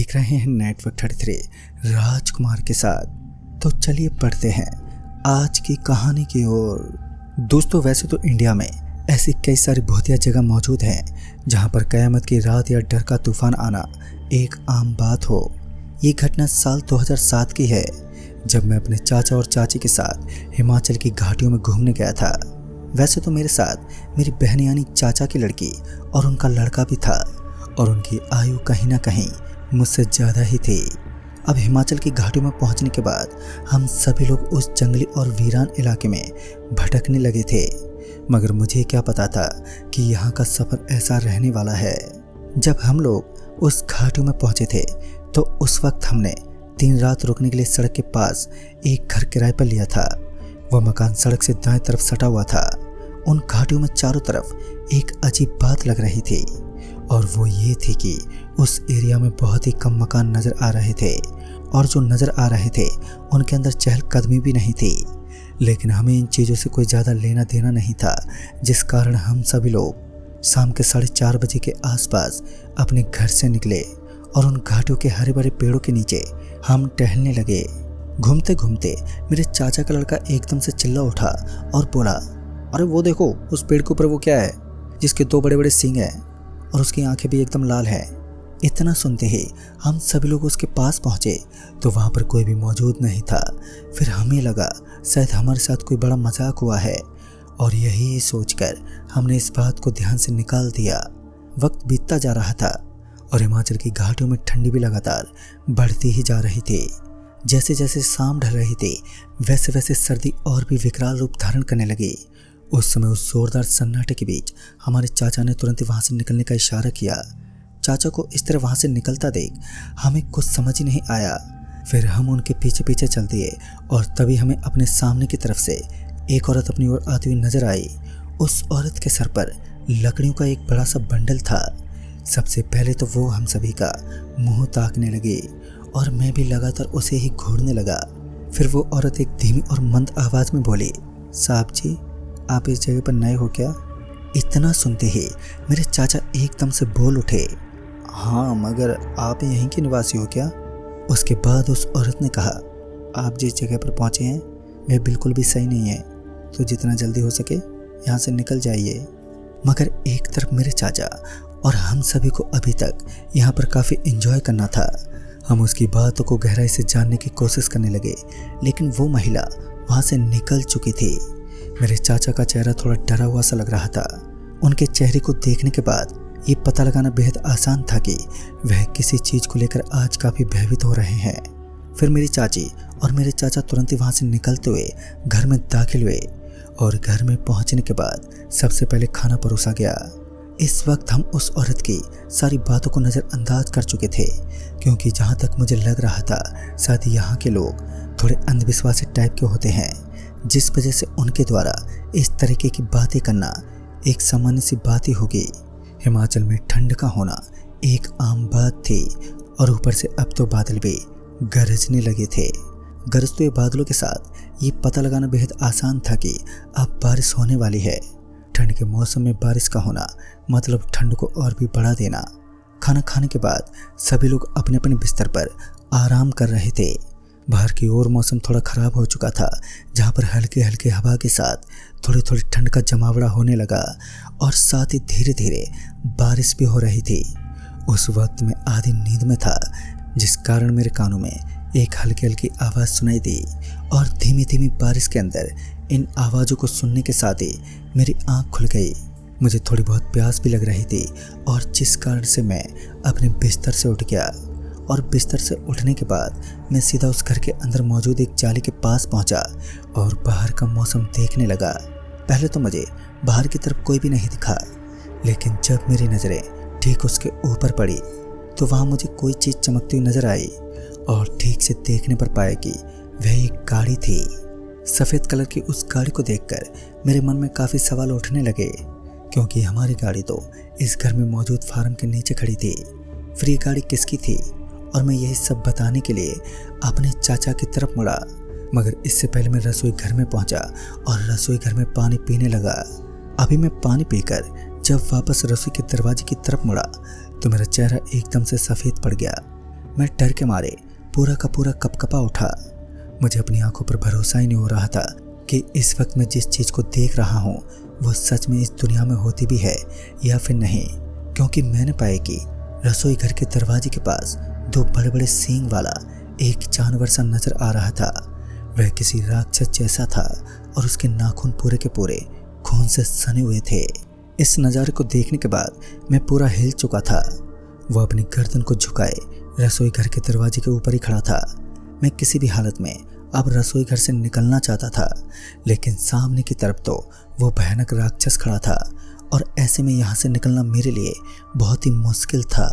देख रहे हैं नेटवर्क 33 राजकुमार के साथ। तो चलिए पढ़ते हैं आज की कहानी की ओर। दोस्तों, वैसे तो इंडिया में ऐसी कई सारी भूतिया जगह मौजूद हैं जहां पर कयामत की रात या डर का तूफान आना एक आम बात हो। ये घटना साल 2007 की है, जब मैं अपने चाचा और चाची के साथ हिमाचल की घाटियों में घूमने गया था। वैसे तो मेरे साथ मेरी बहन यानी चाचा की लड़की और उनका लड़का भी था, और उनकी आयु कहीं ना कहीं मुझसे ज़्यादा ही थी। अब हिमाचल की घाटियों में पहुंचने के बाद हम सभी लोग उस जंगली और वीरान इलाके में भटकने लगे थे, मगर मुझे क्या पता था कि यहाँ का सफ़र ऐसा रहने वाला है। जब हम लोग उस घाटियों में पहुंचे थे तो उस वक्त हमने 3 रात रुकने के लिए सड़क के पास एक घर किराए पर लिया था। वह मकान सड़क से दाएं तरफ सटा हुआ था। उन घाटियों में चारों तरफ एक अजीब बात लग रही थी, और वो ये थी कि उस एरिया में बहुत ही कम मकान नज़र आ रहे थे, और जो नज़र आ रहे थे उनके अंदर चहलकदमी भी नहीं थी। लेकिन हमें इन चीज़ों से कोई ज़्यादा लेना देना नहीं था, जिस कारण हम सभी लोग शाम के 4:30 बजे के आसपास अपने घर से निकले और उन घाटियों के हरे भरे पेड़ों के नीचे हम टहलने लगे। घूमते घूमते मेरे चाचा का लड़का एकदम से चिल्ला उठा और बोला, अरे वो देखो, उस पेड़ के ऊपर वो क्या है जिसके 2 बड़े बड़े सींग हैं और उसकी आंखें भी एकदम लाल हैं। इतना सुनते ही हम सभी लोग उसके पास पहुंचे तो वहां पर कोई भी मौजूद नहीं था। फिर हमें लगा शायद हमारे साथ कोई बड़ा मजाक हुआ है, और यही सोचकर हमने इस बात को ध्यान से निकाल दिया। वक्त बीतता जा रहा था और हिमाचल की घाटियों में ठंडी भी लगातार बढ़ती ही जा रही थी। जैसे जैसे शाम ढल रही थी वैसे वैसे सर्दी और भी विकराल रूप धारण करने लगी। उस समय उस जोरदार सन्नाटे के बीच हमारे चाचा ने तुरंत वहां से निकलने का इशारा किया। चाचा को इस तरह वहां से निकलता देख हमें कुछ समझ ही नहीं आया। फिर हम उनके पीछे पीछे चल दिए, और तभी हमें अपने सामने की तरफ से एक औरत अपनी ओर आती हुई नजर आई। उस औरत के सर पर लकड़ियों का एक बड़ा सा बंडल था। सबसे पहले तो वो हम सभी का मुंह ताकने लगी, और मैं भी लगातार उसे ही घूरने लगा। फिर वो औरत एक धीमी और मंद आवाज में बोली, साहब जी, आप इस जगह पर नए हो क्या? इतना सुनते ही मेरे चाचा एकदम से बोल उठे, हाँ, मगर आप यहीं के निवासी हो क्या? उसके बाद उस औरत ने कहा, आप जिस जगह पर पहुंचे हैं वह बिल्कुल भी सही नहीं है, तो जितना जल्दी हो सके यहाँ से निकल जाइए। मगर एक तरफ मेरे चाचा और हम सभी को अभी तक यहाँ पर काफ़ी एंजॉय करना था। हम उसकी बातों को गहराई से जानने की कोशिश करने लगे, लेकिन वो महिला वहाँ से निकल चुकी थी। मेरे चाचा का चेहरा थोड़ा डरा हुआ सा लग रहा था। उनके चेहरे को देखने के बाद ये पता लगाना बेहद आसान था कि वह किसी चीज़ को लेकर आज काफ़ी भयभीत हो रहे हैं। फिर मेरी चाची और मेरे चाचा तुरंत ही वहाँ से निकलते हुए घर में दाखिल हुए, और घर में पहुँचने के बाद सबसे पहले खाना परोसा गया। इस वक्त हम उस औरत की सारी बातों को नज़रअंदाज कर चुके थे, क्योंकि जहाँ तक मुझे लग रहा था शायद यहाँ के लोग थोड़े अंधविश्वासी टाइप के होते हैं, जिस वजह से उनके द्वारा इस तरीके की बातें करना एक सामान्य सी बात ही होगी। हिमाचल में ठंड का होना एक आम बात थी, और ऊपर से अब तो बादल भी गरजने लगे थे। गरजते हुए बादलों के साथ ये पता लगाना बेहद आसान था कि अब बारिश होने वाली है। ठंड के मौसम में बारिश का होना मतलब ठंड को और भी बढ़ा देना। खाना खाने के बाद सभी लोग अपने अपने बिस्तर पर आराम कर रहे थे। बाहर की ओर मौसम थोड़ा ख़राब हो चुका था, जहाँ पर हल्के हल्के हवा के साथ थोड़ी थोड़ी ठंड का जमावड़ा होने लगा, और साथ ही धीरे धीरे बारिश भी हो रही थी। उस वक्त मैं आधी नींद में था, जिस कारण मेरे कानों में एक हल्की हल्की आवाज़ सुनाई दी, और धीमी धीमी बारिश के अंदर इन आवाज़ों को सुनने के साथ ही मेरी आँख खुल गई। मुझे थोड़ी बहुत प्यास भी लग रही थी, और जिस कारण से मैं अपने बिस्तर से उठ गया। और बिस्तर से उठने के बाद मैं सीधा उस घर के अंदर मौजूद एक जाली के पास पहुंचा और बाहर का मौसम देखने लगा। पहले तो मुझे बाहर की तरफ कोई भी नहीं दिखा, लेकिन जब मेरी नज़रें ठीक उसके ऊपर पड़ी तो वहाँ मुझे कोई चीज़ चमकती हुई नज़र आई, और ठीक से देखने पर पाया कि वह एक गाड़ी थी। सफ़ेद कलर की उस गाड़ी को देखकर मेरे मन में काफ़ी सवाल उठने लगे, क्योंकि हमारी गाड़ी तो इस घर में मौजूद फार्म के नीचे खड़ी थी। फिर ये गाड़ी किसकी थी? और मैं यही सब बताने के लिए अपने चाचा की तरफ मुड़ा, मगर इससे पहले मैं रसोई घर में पहुंचा और रसोई घर में पानी पीने लगा। अभी मैं पानी पीकर जब वापस रसोई के दरवाजे की तरफ मुड़ा तो मेरा चेहरा एकदम से सफ़ेद पड़ गया। मैं डर के मारे पूरा का पूरा कपकपा उठा। मुझे अपनी आंखों पर भरोसा ही नहीं हो रहा था कि इस वक्त मैं जिस चीज़ को देख रहा हूँ वो सच में इस दुनिया में होती भी है या फिर नहीं, क्योंकि मैंने पाया कि रसोई घर के दरवाजे के पास दो बड़े बड़े सींग वाला एक जानवर सा नजर आ रहा था। वह किसी राक्षस जैसा था और उसके नाखून पूरे के पूरे खून से सने हुए थे। इस नज़ारे को देखने के बाद मैं पूरा हिल चुका था। वह अपनी गर्दन को झुकाए रसोई घर के दरवाजे के ऊपर ही खड़ा था। मैं किसी भी हालत में अब रसोई घर से निकलना चाहता था, लेकिन सामने की तरफ तो वो भयानक राक्षस खड़ा था और ऐसे में यहाँ से निकलना मेरे लिए बहुत ही मुश्किल था।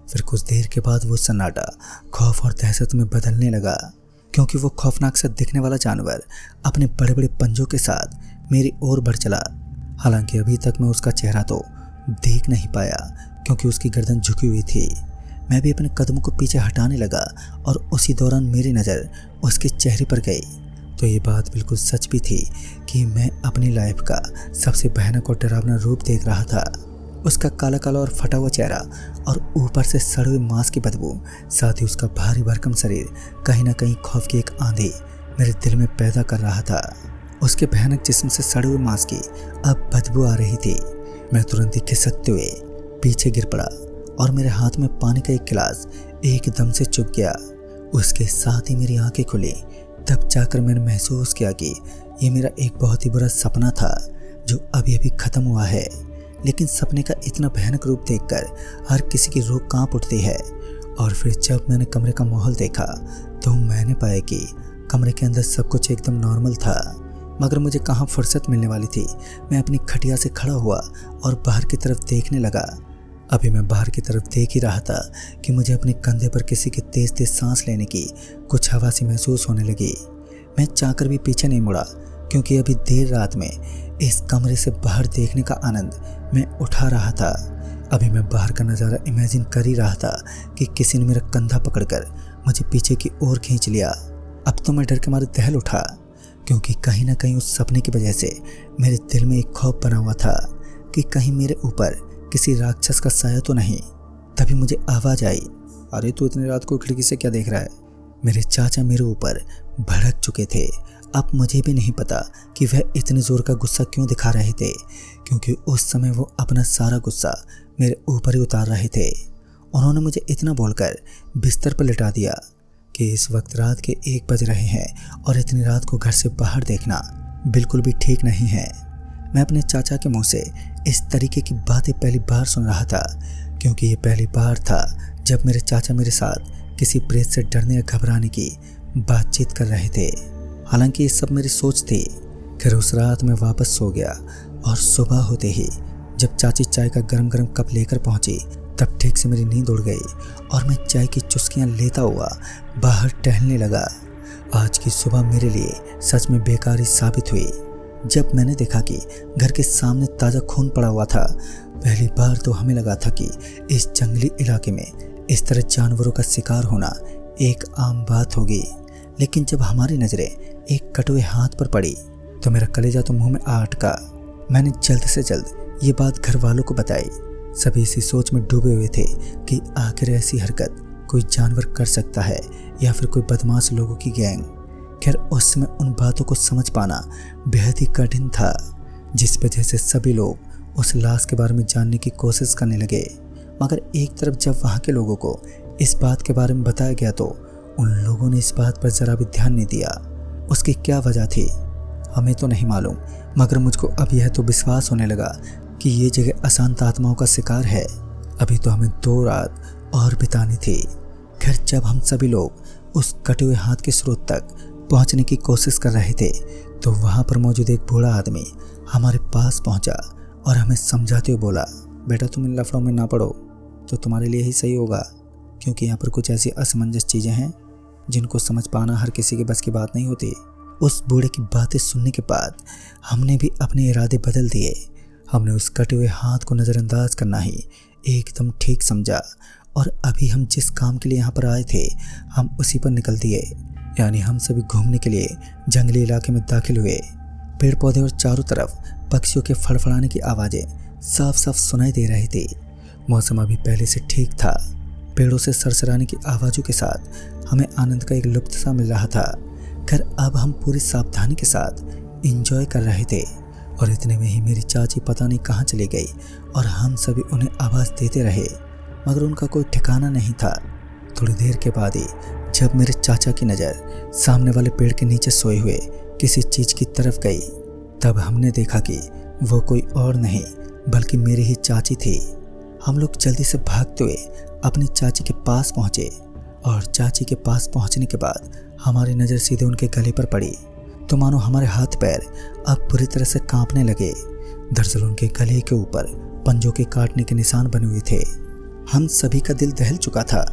फिर कुछ देर के बाद वो सन्नाटा खौफ और दहशत में बदलने लगा, क्योंकि वो खौफनाक सा दिखने वाला जानवर अपने बड़े बड़े पंजों के साथ मेरी ओर बढ़ चला। हालांकि अभी तक मैं उसका चेहरा तो देख नहीं पाया, क्योंकि उसकी गर्दन झुकी हुई थी। मैं भी अपने कदमों को पीछे हटाने लगा और उसी दौरान मेरी नज़र उसके चेहरे पर गई तो ये बात बिल्कुल सच भी थी कि मैं अपनी लाइफ का सबसे भयानक और डरावना रूप देख रहा था। उसका काला काला और फटा हुआ चेहरा और ऊपर से सड़े हुए मांस की बदबू, साथ ही उसका भारी भरकम शरीर कहीं ना कहीं खौफ की एक आंधी मेरे दिल में पैदा कर रहा था। उसके भयानक जिस्म से सड़े हुए मांस की अब बदबू आ रही थी। मैं तुरंत ही खिसकते हुए पीछे गिर पड़ा और मेरे हाथ में पानी का एक गिलास एकदम से चुभ गया। उसके साथ ही मेरी आंखें खुली। तब जाकर मैंने महसूस किया कि ये मेरा एक बहुत ही बुरा सपना था जो अभी अभी ख़त्म हुआ है। लेकिन सपने का इतना भयानक रूप देखकर हर किसी की रूह कांप उठती है। और फिर जब मैंने कमरे का माहौल देखा तो मैंने पाया कि कमरे के अंदर सब कुछ एकदम नॉर्मल था, मगर मुझे कहाँ फुर्सत मिलने वाली थी। मैं अपनी खटिया से खड़ा हुआ और बाहर की तरफ देखने लगा। अभी मैं बाहर की तरफ देख ही रहा था कि मुझे अपने कंधे पर किसी के तेज तेज सांस लेने की कुछ हवा सी महसूस होने लगी। मैं चाहकर भी पीछे नहीं मुड़ा, क्योंकि अभी देर रात में इस कमरे से बाहर देखने का आनंद मैं उठा रहा था। अभी मैं बाहर का नज़ारा इमेजिन कर ही रहा था कि किसी ने मेरा कंधा पकड़कर मुझे पीछे की ओर खींच लिया। अब तो मैं डर के मारे दहल उठा, क्योंकि कहीं ना कहीं उस सपने की वजह से मेरे दिल में एक खौफ बना हुआ था कि कहीं मेरे ऊपर किसी राक्षस का साया तो नहीं। तभी मुझे आवाज़ आई, अरे तू इतनी रात को खिड़की से क्या देख रहा है? मेरे चाचा मेरे ऊपर भड़क चुके थे। अब मुझे भी नहीं पता कि वह इतने ज़ोर का गुस्सा क्यों दिखा रहे थे, क्योंकि उस समय वो अपना सारा गुस्सा मेरे ऊपर ही उतार रहे थे। उन्होंने मुझे इतना बोलकर बिस्तर पर लिटा दिया कि इस वक्त रात के 1 बज रहे हैं और इतनी रात को घर से बाहर देखना बिल्कुल भी ठीक नहीं है। मैं अपने चाचा के मुंह से इस तरीके की बातें पहली बार सुन रहा था, क्योंकि ये पहली बार था जब मेरे चाचा मेरे साथ किसी प्रेत से डरने या घबराने की बातचीत कर रहे थे। हालांकि ये सब मेरी सोच थी। फिर उस रात मैं वापस सो गया और सुबह होते ही जब चाची चाय का गरम गरम कप लेकर पहुंची तब ठीक से मेरी नींद उड़ गई और मैं चाय की चुस्कियां लेता हुआ बाहर टहलने लगा। आज की सुबह मेरे लिए सच में बेकार ही साबित हुई। जब मैंने देखा कि घर के सामने ताज़ा खून पड़ा हुआ था, पहली बार तो हमें लगा था कि इस जंगली इलाके में इस तरह जानवरों का शिकार होना एक आम बात होगी। लेकिन जब हमारी नज़रें एक कटे हुए हाथ पर पड़ी तो मेरा कलेजा तो मुंह में आ अटका। मैंने जल्द से जल्द ये बात घर वालों को बताई। सभी इसी सोच में डूबे हुए थे कि आखिर ऐसी हरकत कोई जानवर कर सकता है या फिर कोई बदमाश लोगों की गैंग। खैर उस समय उन बातों को समझ पाना बेहद ही कठिन था, जिस वजह से सभी लोग उस लाश के बारे में जानने की कोशिश करने लगे। मगर एक तरफ जब वहाँ के लोगों को इस बात के बारे में बताया गया तो उन लोगों ने इस बात पर ज़रा भी ध्यान नहीं दिया। उसकी क्या वजह थी हमें तो नहीं मालूम, मगर मुझको अब यह तो विश्वास होने लगा कि ये जगह अशांत आत्माओं का शिकार है। अभी तो हमें 2 रात और बितानी थी। खैर जब हम सभी लोग उस कटे हुए हाथ के स्रोत तक पहुंचने की कोशिश कर रहे थे तो वहां पर मौजूद एक बूढ़ा आदमी हमारे पास पहुंचा और हमें समझाते हुए बोला, बेटा तुम इन लफड़ों में ना पड़ो तो तुम्हारे लिए ही सही होगा, क्योंकि यहाँ पर कुछ ऐसी असमंजस चीज़ें हैं जिनको समझ पाना हर किसी के बस की बात नहीं होती। उस बूढ़े की बातें सुनने के बाद हमने भी अपने इरादे बदल दिए। हमने उस कटे हुए हाथ को नज़रअंदाज करना ही एकदम ठीक समझा और अभी हम जिस काम के लिए यहाँ पर आए थे हम उसी पर निकल दिए। यानी हम सभी घूमने के लिए जंगली इलाके में दाखिल हुए। पेड़ पौधे और चारों तरफ पक्षियों के फड़फड़ाने की आवाज़ें साफ साफ सुनाई दे रही थी। मौसम अभी पहले से ठीक था। पेड़ों से सरसराने की आवाज़ों के साथ हमें आनंद का एक लुत्फ सा मिल रहा था। खैर अब हम पूरी सावधानी के साथ इंजॉय कर रहे थे और इतने में ही मेरी चाची पता नहीं कहाँ चली गई और हम सभी उन्हें आवाज़ देते रहे मगर उनका कोई ठिकाना नहीं था। थोड़ी देर के बाद ही जब मेरे चाचा की नज़र सामने वाले पेड़ के नीचे सोए हुए किसी चीज़ की तरफ गई तब हमने देखा कि वो कोई और नहीं बल्कि मेरी ही चाची थी। हम लोग जल्दी से भागते हुए अपनी चाची के पास पहुँचे और चाची के पास पहुँचने के बाद हमारी नज़र सीधे उनके गले पर पड़ी तो मानो हमारे हाथ पैर अब पूरी तरह से कांपने लगे। दरअसल उनके गले के ऊपर पंजों के काटने के निशान बने हुए थे। हम सभी का दिल दहल चुका था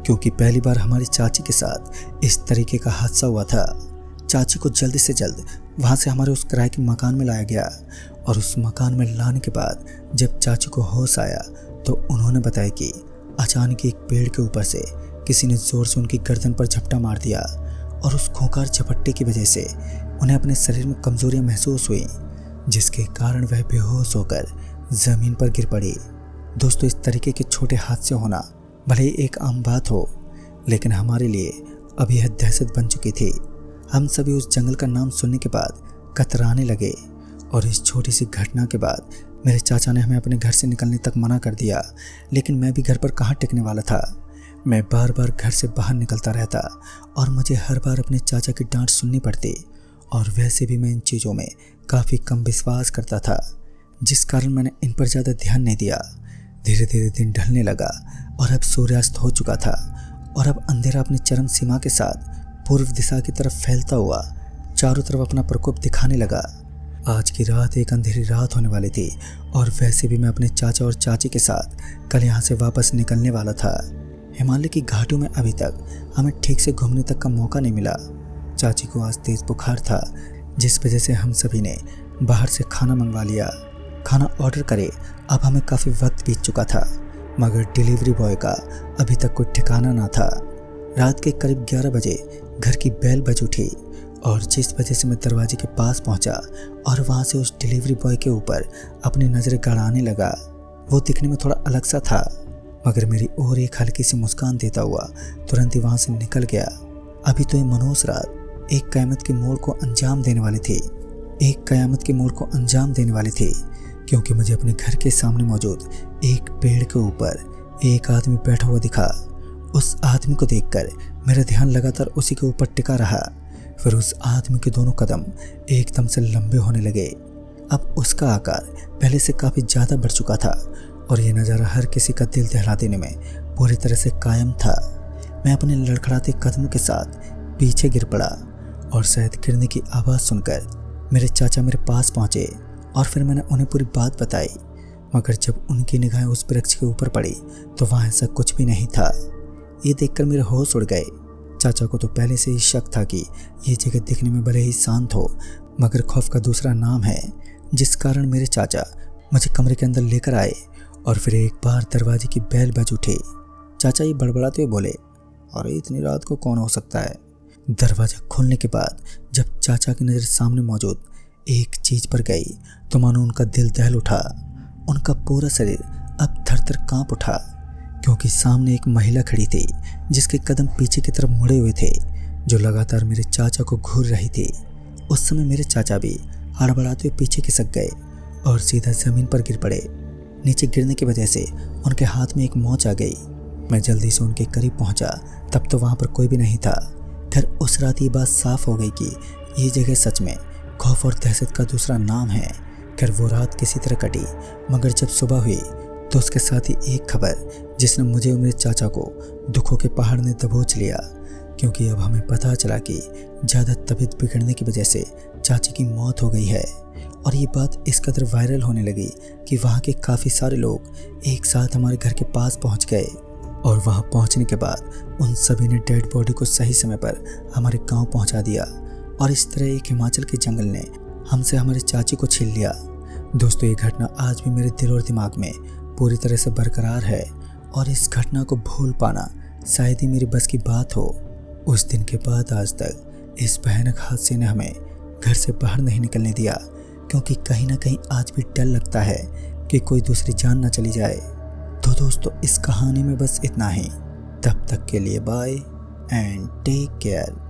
क्योंकि पहली बार हमारी चाची के साथ इस तरीके का हादसा हुआ था। चाची को जल्दी से जल्द वहाँ से हमारे उस किराए के मकान में लाया गया और उस मकान में लाने के बाद जब चाची को होश आया तो उन्होंने बताया कि अचानक एक पेड़ के ऊपर से किसी ने ज़ोर से उनकी गर्दन पर झपटा मार दिया और उस खूंखार झपट्टे की वजह से उन्हें अपने शरीर में कमजोरियां महसूस हुई जिसके कारण वह बेहोश होकर ज़मीन पर गिर पड़ी। दोस्तों इस तरीके के छोटे हादसे होना भले ही एक आम बात हो लेकिन हमारे लिए अब यह दहशत बन चुकी थी। हम सभी उस जंगल का नाम सुनने के बाद कतराने लगे और इस छोटी सी घटना के बाद मेरे चाचा ने हमें अपने घर से निकलने तक मना कर दिया लेकिन मैं भी घर पर कहाँ टिकने वाला था। मैं बार बार घर से बाहर निकलता रहता और मुझे हर बार अपने चाचा की डांट सुननी पड़ती और वैसे भी मैं इन चीज़ों में काफ़ी कम विश्वास करता था जिस कारण मैंने इन पर ज़्यादा ध्यान नहीं दिया। धीरे धीरे दिन ढलने लगा और अब सूर्यास्त हो चुका था और अब अंधेरा अपनी चरम सीमा के साथ पूर्व दिशा की तरफ फैलता हुआ चारों तरफ अपना प्रकोप दिखाने लगा। आज की रात एक अंधेरी रात होने वाली थी और वैसे भी मैं अपने चाचा और चाची के साथ कल यहाँ से वापस निकलने वाला था। हिमालय की घाटियों में अभी तक हमें ठीक से घूमने तक का मौका नहीं मिला। चाची को आज तेज बुखार था जिस वजह से हम सभी ने बाहर से खाना मंगवा लिया। खाना ऑर्डर करे अब हमें काफ़ी वक्त बीत चुका था मगर डिलीवरी बॉय का अभी तक कोई ठिकाना ना था। रात के करीब 11 बजे घर की बेल बज उठी और जिस वजह से मैं दरवाजे के पास पहुंचा और वहां से उस डिलीवरी बॉय के ऊपर अपनी नज़रें गड़ाने लगा। वो दिखने में थोड़ा अलग सा था मगर मेरी ओर एक हल्की सी मुस्कान देता हुआ तुरंत ही वहां से निकल गया। अभी तो ये मनहूस रात एक कयामत के मोड़ को अंजाम देने वाली थी। क्योंकि मुझे अपने घर के सामने मौजूद एक पेड़ के ऊपर एक आदमी बैठा हुआ दिखा। उस आदमी को देखकर मेरा ध्यान लगातार उसी के ऊपर टिका रहा। फिर उस आदमी के दोनों कदम एकदम से लंबे होने लगे। अब उसका आकार पहले से काफ़ी ज़्यादा बढ़ चुका था और यह नज़ारा हर किसी का दिल दहला देने में पूरी तरह से कायम था। मैं अपने लड़खड़ाते कदमों के साथ पीछे गिर पड़ा और शायद गिरने की आवाज़ सुनकर मेरे चाचा मेरे पास पहुँचे और फिर मैंने उन्हें पूरी बात बताई मगर जब उनकी निगाहें उस वृक्ष के ऊपर पड़ी तो वहाँ ऐसा कुछ भी नहीं था। ये देखकर मेरे होश उड़ गए। चाचा को तो पहले से ही शक था कि ये जगह दिखने में भले ही शांत हो मगर खौफ का दूसरा नाम है जिस कारण मेरे चाचा मुझे कमरे के अंदर लेकर आए और फिर एक बार दरवाजे की बेल बज उठी। चाचा ये बड़बड़ाते हुए बोले, अरे इतनी रात को कौन हो सकता है। दरवाजा खोलने के बाद जब चाचा की नज़र सामने मौजूद एक चीज़ पर गई तो मानो उनका दिल दहल उठा। उनका पूरा शरीर अब थर-थर कांप उठा क्योंकि सामने एक महिला खड़ी थी जिसके कदम पीछे की तरफ मुड़े हुए थे जो लगातार मेरे चाचा को घूर रही थी। उस समय मेरे चाचा भी हड़बड़ाते हुए पीछे खिसक गए और सीधा ज़मीन पर गिर पड़े। नीचे गिरने की वजह से उनके हाथ में एक मोच आ गई। मैं जल्दी से उनके करीब पहुंचा तब तो वहां पर कोई भी नहीं था। फिर उस रात ये बात साफ हो गई कि ये जगह सच में खौफ और दहशत का दूसरा नाम है। खैर वो रात किसी तरह कटी मगर जब सुबह हुई तो उसके साथ ही एक खबर जिसने मुझे और मेरे चाचा को दुखों के पहाड़ ने दबोच लिया क्योंकि अब हमें पता चला कि ज़्यादा तबीयत बिगड़ने की वजह से चाची की मौत हो गई है। और ये बात इस कदर वायरल होने लगी कि वहाँ के काफ़ी सारे लोग एक साथ हमारे घर के पास पहुँच गए और वहाँ पहुँचने के बाद उन सभी ने डेड बॉडी को सही समय पर हमारे गांव पहुँचा दिया और इस तरह एक हिमाचल के जंगल ने हमसे हमारे चाची को छीन लिया। दोस्तों ये घटना आज भी मेरे दिल और दिमाग में पूरी तरह से बरकरार है और इस घटना को भूल पाना शायद ही मेरी बस की बात हो। उस दिन के बाद आज तक इस भयानक हादसे ने हमें घर से बाहर नहीं निकलने दिया क्योंकि कहीं ना कहीं आज भी डर लगता है कि कोई दूसरी जान ना चली जाए। तो दोस्तों इस कहानी में बस इतना ही। तब तक के लिए बाय एंड टेक केयर।